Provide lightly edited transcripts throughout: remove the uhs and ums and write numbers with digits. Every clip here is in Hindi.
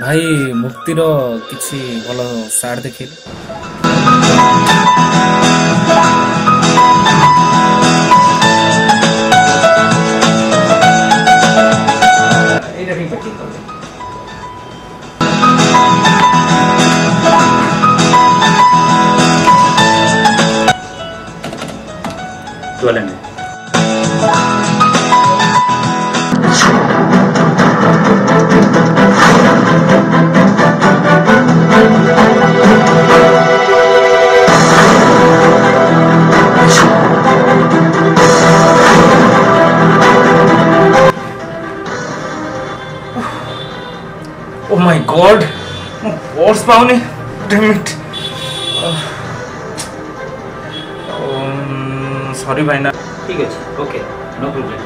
भाई मुक्तिर किसी भल सार्ट देखिए। Oh my God! What's पाऊने? Damn it! Sorry भाई ना। ठीक है, okay, no problem.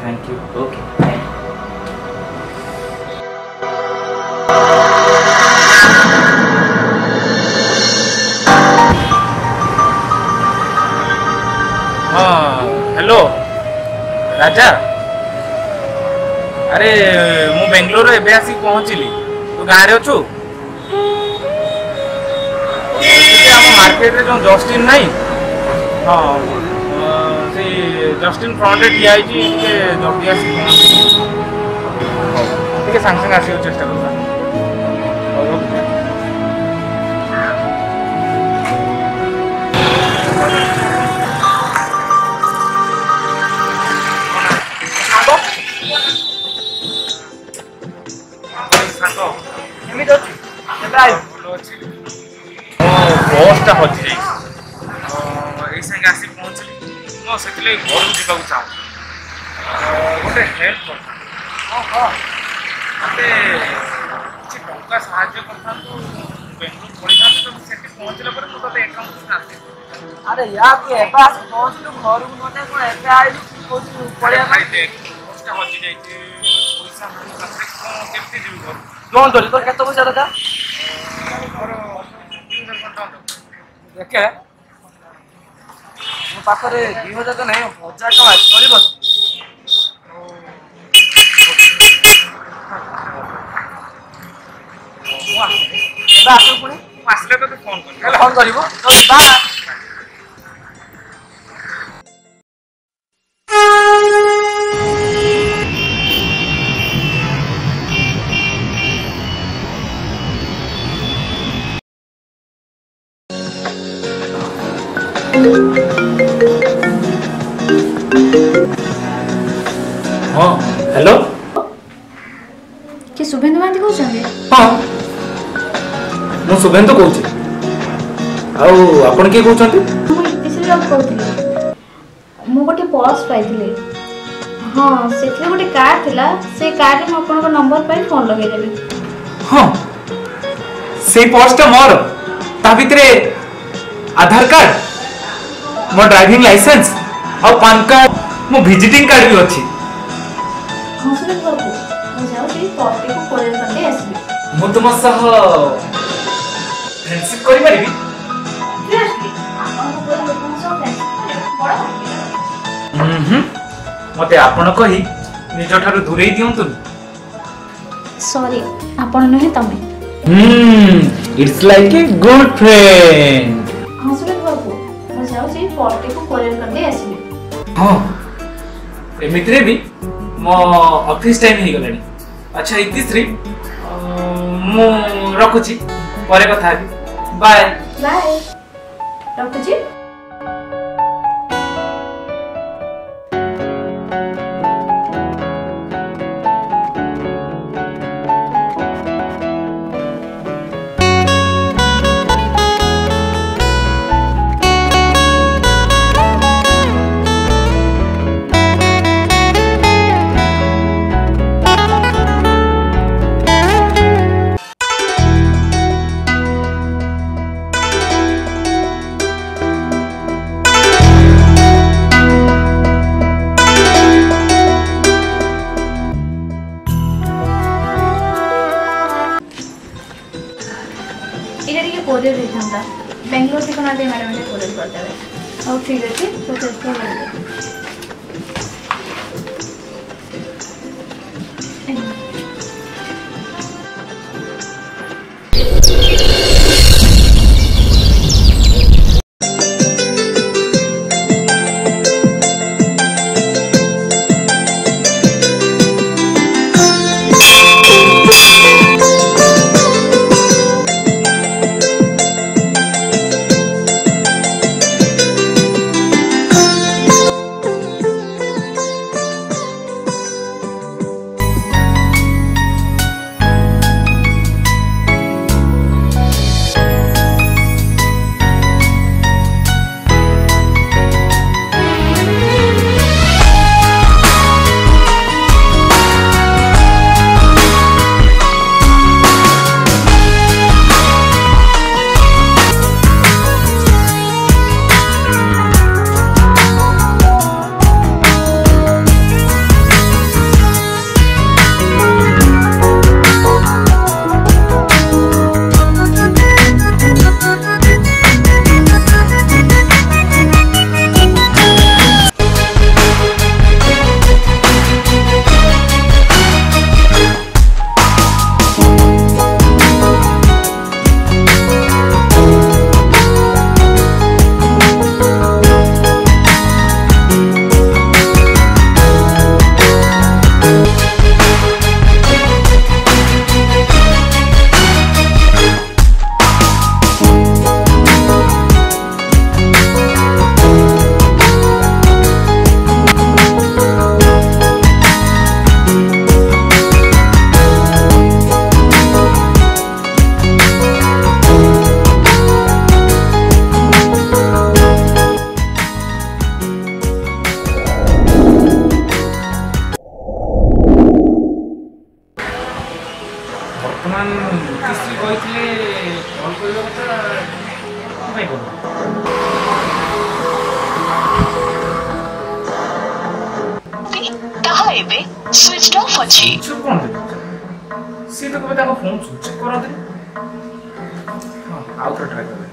Thank you. Okay, thank you. हाँ, हेलो राजा। अरे मु बेंगलोर एबे आसी पहुँचली। तू गाँव रे अछु? हम मार्केट रे जो जस्टिन नहीं? हाँ, से जस्टिन फ्रंट रे ठिया आइची के जल्दी आसी पहुँचली। ठीक है, सांग आसी चेष्टा करबा। बसटा हजि आसी पहुँचली से घर को चाहूँ गोटे हेल्प कर किसी टंका साहाଯ୍य कर बेंगलोर पड़ी था तो पहुँचला मुझे अकाउंट। अरे यार तू एबा पहुँचलु घर को मते को एबे आइलु पड़िया भाई देख बसटा हजि जाइए पैसा केमती जीव घर लोन धरी तो केते पैसा दरकार देखे मो पाखरे 2000 तो नहीं 1000 टका चलिबो। आसो पुणी आसले तो फोन कर फोन करिबो तो बा हाँ हेलो कि शुभेन्दु महांती कहते? हाँ मु शुभेन्दु कहूँ आपण किए कहते? मु गोटे पर्स पाई हाँ से गोटे कार थिला से कार में आपन नंबर पाई फोन लगे देबे। हाँ से पर्सटा मोर ता भितरे आधार कार्ड मो ड्राइविंग लाइसेंस और पान कार्ड मो विजिटिंग कार्ड भी अछि। हाँ सुन बाबू मु जाऊ से पर्स को कोरियर करके आसी मु तुम सह फ्रेंडशिप करि परिबी सीरियसली आपन को लोक सो फ्रेंडशिप बड़ा मते आपण कहि निज ठारू दूरेई दियंतु। सॉरी आपन नहे तमे it's like a good friend. हाँ सुन बाबू मु जाऊ से पर्स को कोरियर करके आसी। हाँ एमित्रे भी मो ऑफिस टाइम ही गलानी। अच्छा इतिश्री मु रखुची परे कथा बाय बाय रखुची। कोरियर देता बेंगलोर ठिकाना दे मैडम ने कोरियर कर देबे। और ठीक अछि तो चेष्टा करिए। ବର୍ତ୍ତମାନ ସ୍ତ୍ରୀ କହିଥିଲେ କଲ୍ କରିବା କଥା ପାଇଁ କଲ ସୁଇଚ୍ ଅଫ୍ ଅଛି। କଣ ସିଏ ତ କେବେ ତାଙ୍କ ଫୋନ୍ ସୁଇଚ୍ ଅଫ୍ କରନ୍ତି। ହଁ ଆଉ ଥରେ ଟ୍ରାଏ କରିବେ।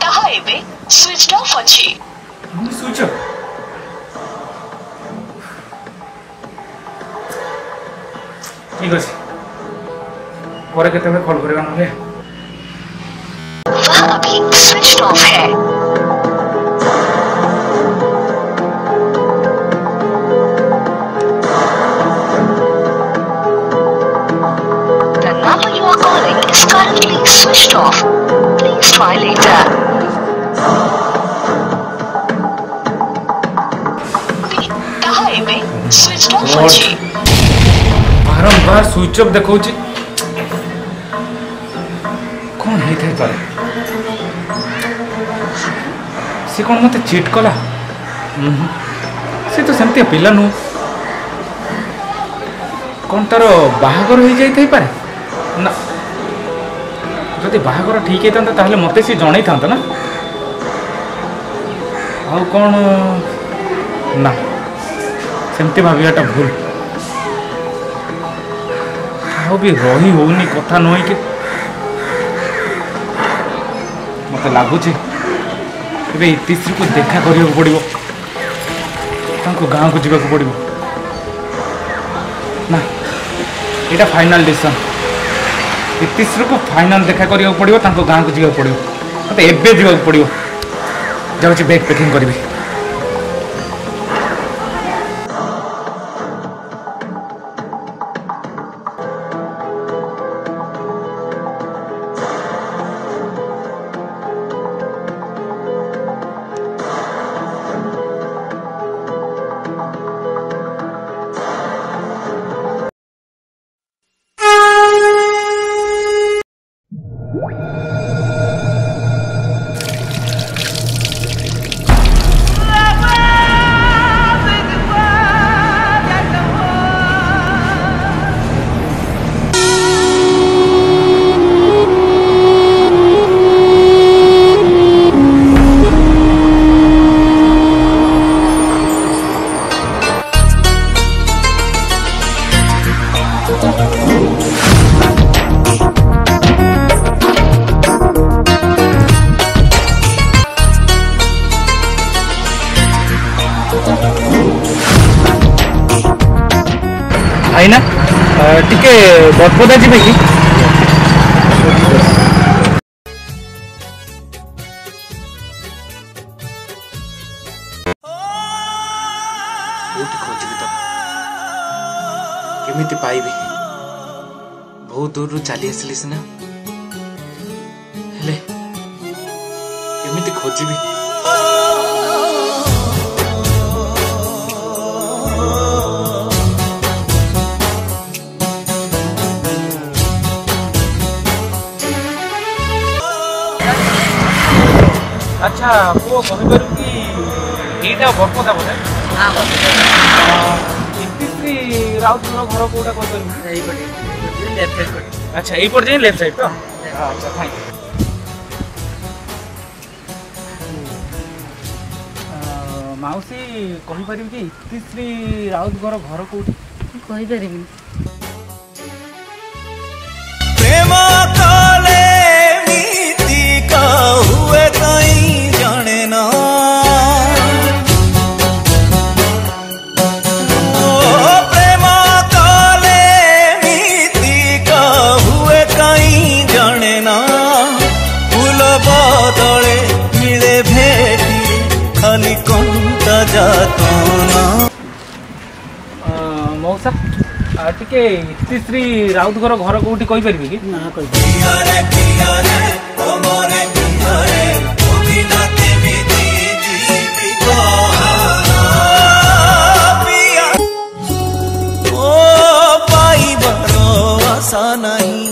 ତାହା ଏବେ ସୁଇଚ୍ ଅଫ୍ ଅଛି। ସୁଇଚ୍ ଅଫ୍ ठीक अच्छे पर केतबे कॉल करबा नले वह अभी स्विच्ड ऑफ है। The number you are calling is currently switched off. Please try later. ताहा एबे switched off अछि। बारंबार स्विच ऑफ देखो कौन है पारे सी कौन मत चिट कला सी तो सेमती पिला नु कौन तार बाहागर हो जाई पारे ना जदि बाहागर ठीक होता ताहले मते सी जणै था ना आउ कौन ना सेमती भावियाटा भूल भी रही होनी कथा नई कि मत लगुच इतिश्री को देखा करने को पड़ो गाँव को जावाक पड़ो ना यहाँ फाइनाल डिसीजन इतिश्री को फाइनाल देखा करने को पड़ो गाँव को जावाक पड़ो मत एबे जावाक पड़ो जाऊँगी बैग पैकिंग करी। भाईना टिके बरपदा जी कि केमिति पाइबी बहुत दूर चली आसली सीना हेले केमिति खोजिबी अच्छा वो कहिबार कि एटा बरपदा बोले हां इतिश्री राउत घर कोटा कहिबार एई पटे लेफ्ट साइड पटे अच्छा एई पटे जे लेफ्ट साइड तो अच्छा थैंक यू माउसी कहिबार कि इतिश्री राउत घर कोटी कहिबारिबी प्रेम काले मीति का हुए कहीं जाने ना प्रेम काले मीति का हुए कहीं जाने ना फूल बदले मिले भेटी खाली कंटा जाता ना मौसा टिके इतिश्री राउत घर कोटी कहि परबी कि ना कहि आशा नहीं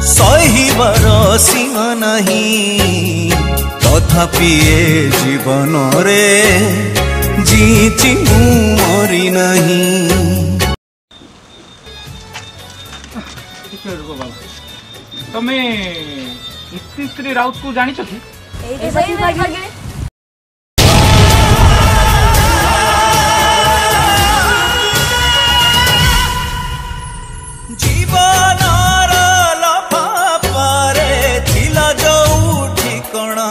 सहीबार सीमा नहीं तथापि जीवन रे जीची मरी नहीं। बाबा तमें इतिश्री राउत को जानी कि जीवनर लफाफारे थिला जोउ ठिकणा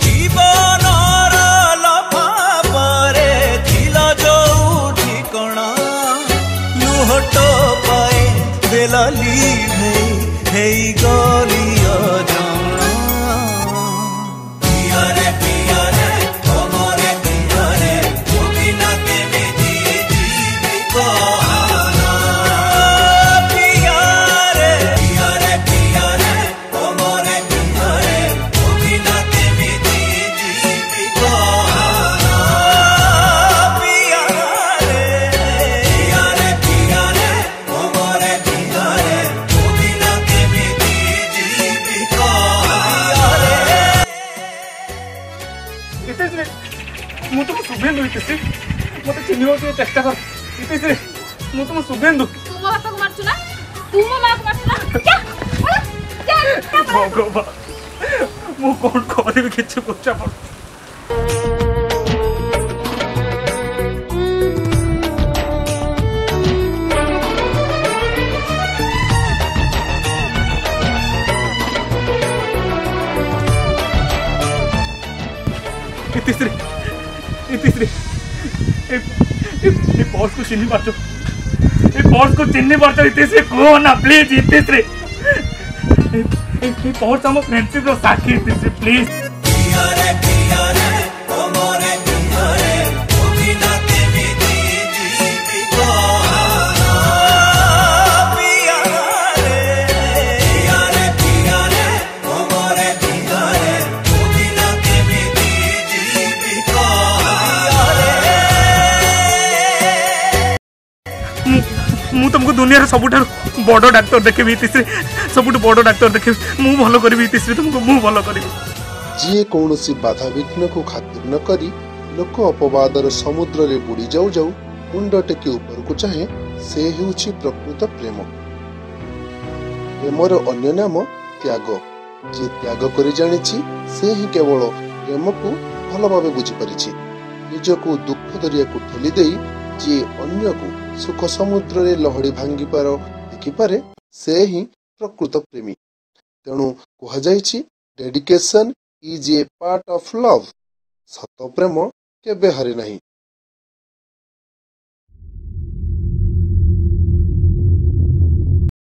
जीवनर लफाफारे थिला जोउ ठिकणा लुहट पाए बेलाली हेई गलिया जाना पियारे पियारे तमरे पियारे बिना केमिति जीवी कहाना पियारे पियारे पियारे तमरे पियारे बिना केमिति जीवी कहाना पियारे पियारे पियारे तमरे पियारे बिना केमिति जीवी कहाना इतिश्री मु तुम शुभेन्दु इतिश्री मत चिन्ह चेष्टा कर इतिश्री मु तुम शुभेन्दु तू मो बापा को मारछु ना तू मो मां को मारछु ना क्या भगवान मु कौन करिबि किछु बुझा पड़ इतिश्री इतिश्री ए बॉस को चिन्ह पारछो ए बॉस को चिन्ह पारछो इतिश्री को ना प्लीज इतिश्री ए बॉस हम फ्रेंडशिप रो साथी इतिश्री प्लीज पियारे पियारे तमरे पियारे बिना केमिति जीवी कहाना पियारे पियारे पियारे तमरे पियारे बिना केमिति जीवी कहाना मु तुमको दुनिया सबुठ बड़ डाक्टर देखेबी इतिश्री सबुठ बड़ डाक्टर देखेबी मु भलो करबी इतिश्री तुमको मु भलो करबी जी कौनसी बाधा विघ्न को खातिर न करी लोक अपवादर समुद्र रे बुड़ी जाऊ जाऊ मुंड टेकी ऊपर को चाहे से हेउछि प्रकृत प्रेम प्रेमर अन्य नाम त्याग जे त्याग करि जानिछि से ही केवल प्रेम को भल भावे बुझी परिछि निजको दुख दरिया को ठेली देई जे अन्य को सुख समुद्र रे लहड़ी भांगी पार देखि पारे से ही प्रकृत प्रेमी तेणु कहा जाइछि dedication is a part of love सत प्रेम केबे हारे नहीं।